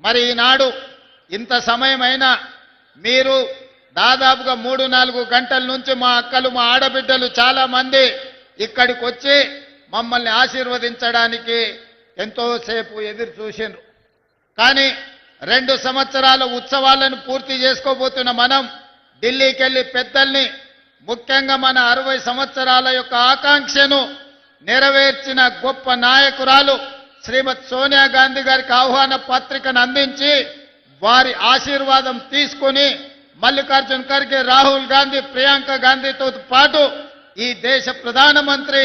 మరి ఈనాడు ఇంత సమయమైనా మీరు దాదాపుగా 3-4 గంటల నుంచి మా అక్కలు మా ఆడబిడ్డలు చాలా మంది ఇక్కడికి వచ్చి మమ్మల్ని ఆశీర్వదించడానికి ఎంతో సేపు ఎదురు చూసిండ్రు. కానీ 2 సంవత్సరాల ఉత్సవాలను పూర్తి చేసుకోబోతున్న మనం ఢిల్లీకి వెళ్ళి పెద్దల్ని, ముఖ్యంగా మన 60 సంవత్సరాల యొక్క ఆకాంక్షను నెరవేర్చిన గొప్ప నాయకురాలు శ్రీమతి సోనియా గాంధీ గారికి ఆహ్వాన పత్రికను అందించి వారి ఆశీర్వాదం తీసుకొని మల్లికార్జున్ ఖర్గే, రాహుల్ గాంధీ, ప్రియాంక గాంధీతో పాటు ఈ దేశ ప్రధానమంత్రి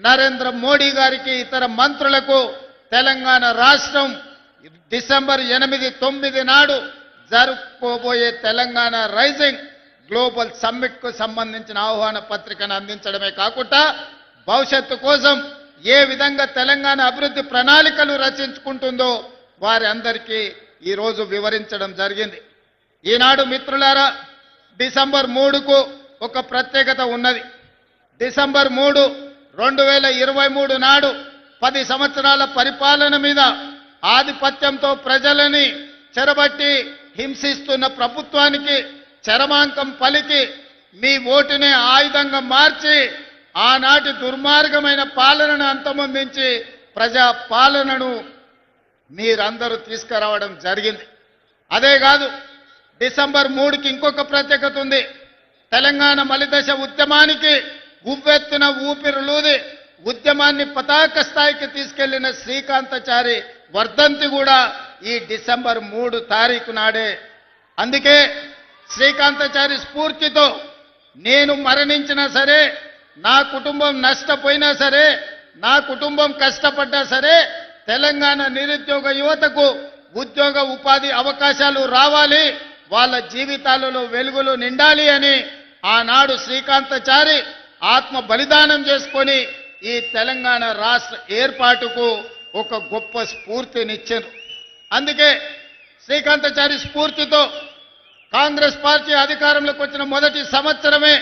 నరేంద్ర మోడీ గారికి, ఇతర మంత్రులకు తెలంగాణ రాష్ట్రం డిసెంబర్ 8-9 నాడు జరుపుకోబోయే తెలంగాణ రైజింగ్ గ్లోబల్ సమ్మిట్ కు సంబంధించిన ఆహ్వాన పత్రికను అందించడమే కాకుండా భవిష్యత్తు కోసం ఏ విధంగా తెలంగాణ అభివృద్ధి ప్రణాళికలు రచించుకుంటుందో వారి అందరికీ ఈరోజు వివరించడం జరిగింది. ఈనాడు మిత్రులారా, డిసెంబర్ 3కు ఒక ప్రత్యేకత ఉన్నది. డిసెంబర్ 3, 2023 నాడు 10 సంవత్సరాల పరిపాలన మీద ఆధిపత్యంతో ప్రజలని చెరబట్టి హింసిస్తున్న ప్రభుత్వానికి చరమాంకం పలికి మీ ఓటునే ఆయుధంగా మార్చి ఆనాటి దుర్మార్గమైన పాలనను అంతమొందించి ప్రజా పాలనను మీరందరూ తీసుకురావడం జరిగింది. అదే కాదు, డిసెంబర్ 3కి ఇంకొక ప్రత్యేకత ఉంది. తెలంగాణ మలిదశ ఉద్యమానికి ఉవ్వెత్తున ఊపిరులూది ఉద్యమాన్ని పతాక స్థాయికి తీసుకెళ్లిన శ్రీకాంతాచారి వర్ధంతి కూడా ఈ డిసెంబర్ 3 తారీఖు నాడే. అందుకే శ్రీకాంతాచారి స్ఫూర్తితో నేను మరణించినా సరే, నా కుటుంబం నష్టపోయినా సరే, నా కుటుంబం కష్టపడ్డా సరే, తెలంగాణ నిరుద్యోగ యువతకు ఉద్యోగ ఉపాధి అవకాశాలు రావాలి, వాళ్ళ జీవితాలలో వెలుగులు నిండాలి అని ఆనాడు శ్రీకాంతాచారి ఆత్మ బలిదానం చేసుకొని ఈ తెలంగాణ రాష్ట్ర ఏర్పాటుకు ఒక గొప్ప స్ఫూర్తినిచ్చారు. అందుకే శ్రీకాంతాచారి స్ఫూర్తితో కాంగ్రెస్ పార్టీ అధికారంలోకి వచ్చిన మొదటి సంవత్సరమే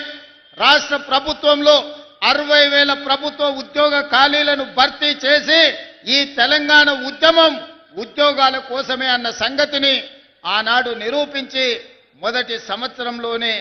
రాష్ట్ర ప్రభుత్వంలో 60,000 ప్రభుత్వ ఉద్యోగ ఖాళీలను భర్తీ చేసి ఈ తెలంగాణ ఉద్యమం ఉద్యోగాల కోసమే అన్న సంగతిని ఆనాడు నిరూపించి మొదటి సంవత్సరంలోనే